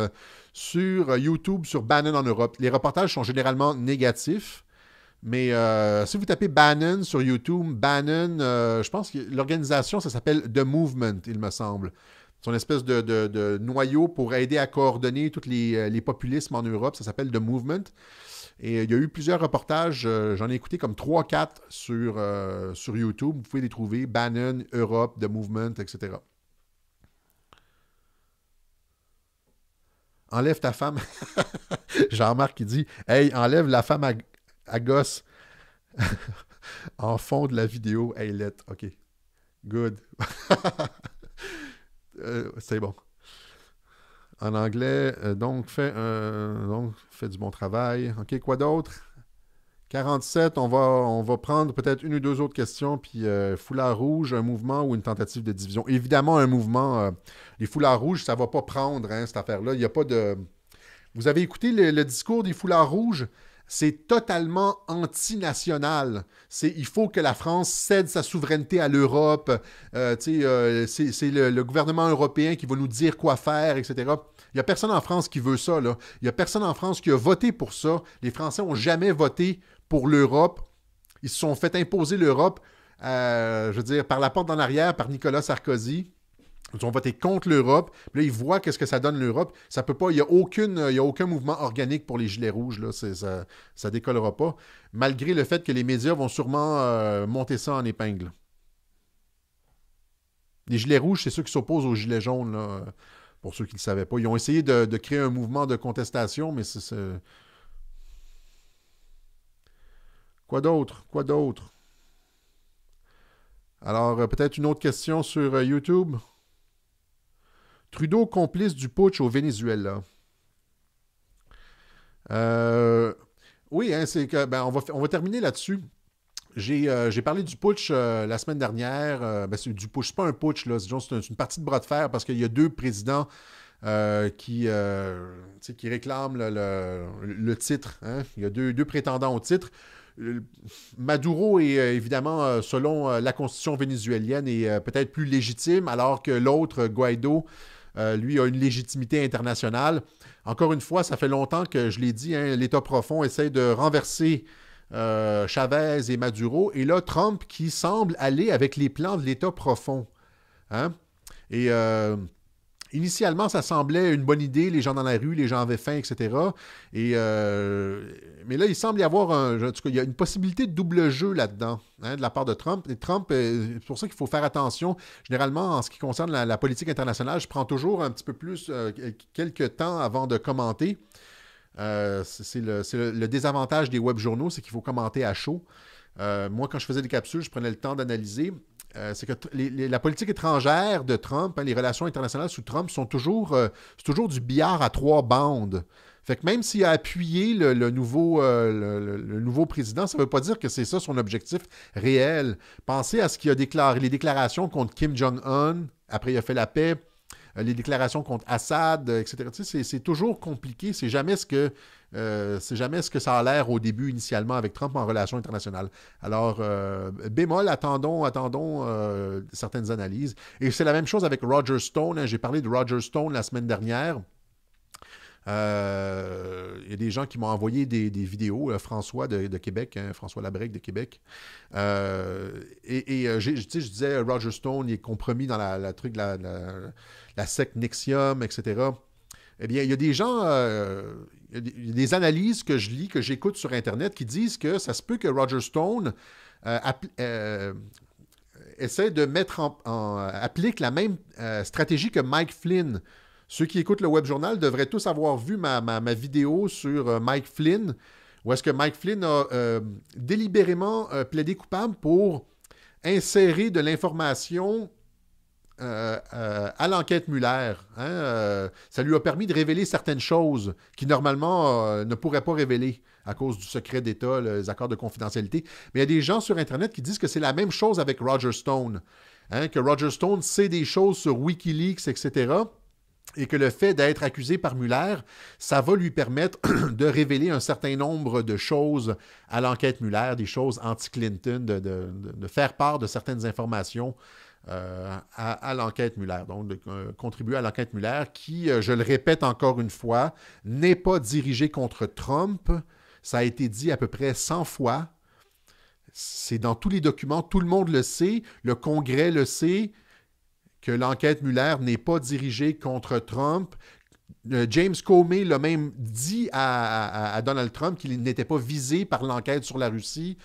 sur YouTube sur Bannon en Europe. Les reportages sont généralement négatifs, mais si vous tapez Bannon sur YouTube, Bannon, je pense que l'organisation, ça s'appelle The Movement, il me semble. C'est une espèce de noyau pour aider à coordonner tous les populismes en Europe. Ça s'appelle The Movement. Et il y a eu plusieurs reportages, j'en ai écouté comme 3-4 sur YouTube. Vous pouvez les trouver, Bannon, Europe, The Movement, etc. Enlève ta femme. Jean-Marc qui dit « Hey, enlève la femme à gosse en fond de la vidéo. Hey, let. OK. Good. » c'est bon. En anglais, donc fait du bon travail. OK, quoi d'autre? 47, on va prendre peut-être une ou deux autres questions, puis foulard rouge, un mouvement ou une tentative de division. Évidemment, un mouvement. Les foulards rouges, ça ne va pas prendre, hein, cette affaire-là. Il n'y a pas de... Vous avez écouté le discours des foulards rouges? C'est totalement antinational. Il faut que la France cède sa souveraineté à l'Europe. C'est le gouvernement européen qui va nous dire quoi faire, etc. Il n'y a personne en France qui veut ça. Là. Il n'y a personne en France qui a voté pour ça. Les Français n'ont jamais voté pour l'Europe. Ils se sont fait imposer l'Europe, je veux dire, par la porte en arrière, par Nicolas Sarkozy. Ils ont voté contre l'Europe. Là, ils voient qu'est-ce que ça donne l'Europe. Ça peut pas. Il n'y a aucun mouvement organique pour les gilets rouges. Là. Ça ne décollera pas. Malgré le fait que les médias vont sûrement monter ça en épingle. Les gilets rouges, c'est ceux qui s'opposent aux gilets jaunes, là, pour ceux qui ne le savaient pas. Ils ont essayé de créer un mouvement de contestation, mais c'est... Quoi d'autre? Quoi d'autre? Alors, peut-être une autre question sur YouTube. Trudeau complice du putsch au Venezuela. Oui, hein, c'est que on va terminer là-dessus. J'ai parlé du putsch la semaine dernière. C'est du putsch, c'est pas un putsch, là, c'est une partie de bras de fer parce qu'il y a deux présidents qui réclament le titre. Hein? Il y a deux prétendants au titre. Maduro est évidemment, selon la constitution vénézuélienne, est peut-être plus légitime, alors que l'autre, Guaido, lui, a une légitimité internationale. Encore une fois, ça fait longtemps que je l'ai dit, hein, l'État profond essaie de renverser Chavez et Maduro. Et là, Trump qui semble aller avec les plans de l'État profond. Hein? Et initialement, ça semblait une bonne idée, les gens dans la rue, les gens avaient faim, etc. Mais là, il semble y avoir en tout cas, il y a une possibilité de double jeu là-dedans, hein, de la part de Trump. Et Trump, c'est pour ça qu'il faut faire attention. Généralement, en ce qui concerne la politique internationale, je prends toujours un petit peu plus, quelques temps avant de commenter. C'est le désavantage des web journaux, c'est qu'il faut commenter à chaud. Moi, quand je faisais des capsules, je prenais le temps d'analyser. C'est que la politique étrangère de Trump, hein, les relations internationales sous Trump c'est toujours du billard à 3 bandes. Fait que même s'il a appuyé le nouveau président, ça ne veut pas dire que c'est ça son objectif réel. Pensez à ce qu'il a déclaré, les déclarations contre Kim Jong-un, après il a fait la paix, les déclarations contre Assad, etc. Tu sais, c'est toujours compliqué. C'est jamais ce que C'est jamais ce que ça a l'air au début, initialement, avec Trump en relations internationales. Alors, bémol, attendons certaines analyses. Et c'est la même chose avec Roger Stone. Hein. J'ai parlé de Roger Stone la semaine dernière. Il y a des gens qui m'ont envoyé des vidéos, François de Québec, hein, François Labrègue de Québec. Je disais, Roger Stone, il est compromis dans la secte Nexium, etc. Eh bien, il y a des gens, il y a des analyses que je lis, que j'écoute sur Internet, qui disent que ça se peut que Roger Stone essaie de applique la même stratégie que Mike Flynn. Ceux qui écoutent le Web Journal devraient tous avoir vu ma vidéo sur Mike Flynn, où est-ce que Mike Flynn a délibérément plaidé coupable pour insérer de l'information à l'enquête Mueller. Hein, ça lui a permis de révéler certaines choses qui, normalement, ne pourrait pas révéler à cause du secret d'État, les accords de confidentialité. Mais il y a des gens sur Internet qui disent que c'est la même chose avec Roger Stone. Hein, que Roger Stone sait des choses sur Wikileaks, etc., et que le fait d'être accusé par Mueller, ça va lui permettre de révéler un certain nombre de choses à l'enquête Mueller, des choses anti-Clinton, de faire part de certaines informations à l'enquête Mueller. Donc, de contribuer à l'enquête Mueller qui, je le répète encore une fois, n'est pas dirigée contre Trump. Ça a été dit à peu près 100 fois. C'est dans tous les documents, tout le monde le sait, le Congrès le sait, que l'enquête Mueller n'est pas dirigée contre Trump. James Comey l'a même dit à Donald Trump qu'il n'était pas visé par l'enquête sur la Russie.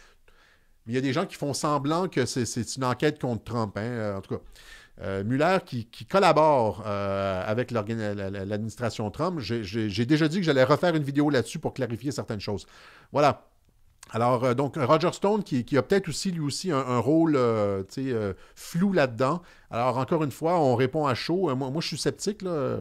Mais il y a des gens qui font semblant que c'est une enquête contre Trump. Hein. En tout cas, Mueller qui collabore avec l'administration Trump, j'ai déjà dit que j'allais refaire une vidéo là-dessus pour clarifier certaines choses. Voilà. Alors, donc, Roger Stone, qui a peut-être aussi, lui aussi, un rôle flou là-dedans. Alors, encore une fois, on répond à chaud. Moi je suis sceptique, là,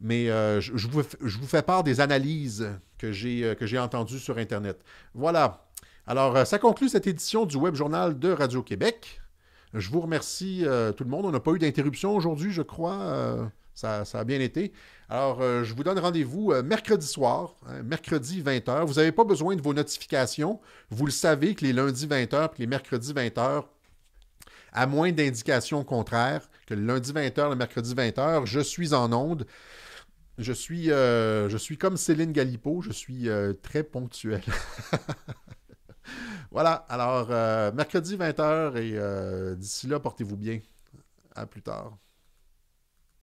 mais je vous fais part des analyses que j'ai entendues sur Internet. Voilà. Alors, ça conclut cette édition du Web Journal de Radio-Québec. Je vous remercie tout le monde. On n'a pas eu d'interruption aujourd'hui, je crois. Ça a bien été. Alors, je vous donne rendez-vous mercredi soir, hein, mercredi 20h. Vous n'avez pas besoin de vos notifications. Vous le savez que les lundis 20h et les mercredis 20h, à moins d'indications contraires, que le lundi 20h, le mercredi 20h, je suis en onde. Je suis comme Céline Galipo, je suis très ponctuel. Voilà, alors mercredi 20h et d'ici là, portez-vous bien. À plus tard.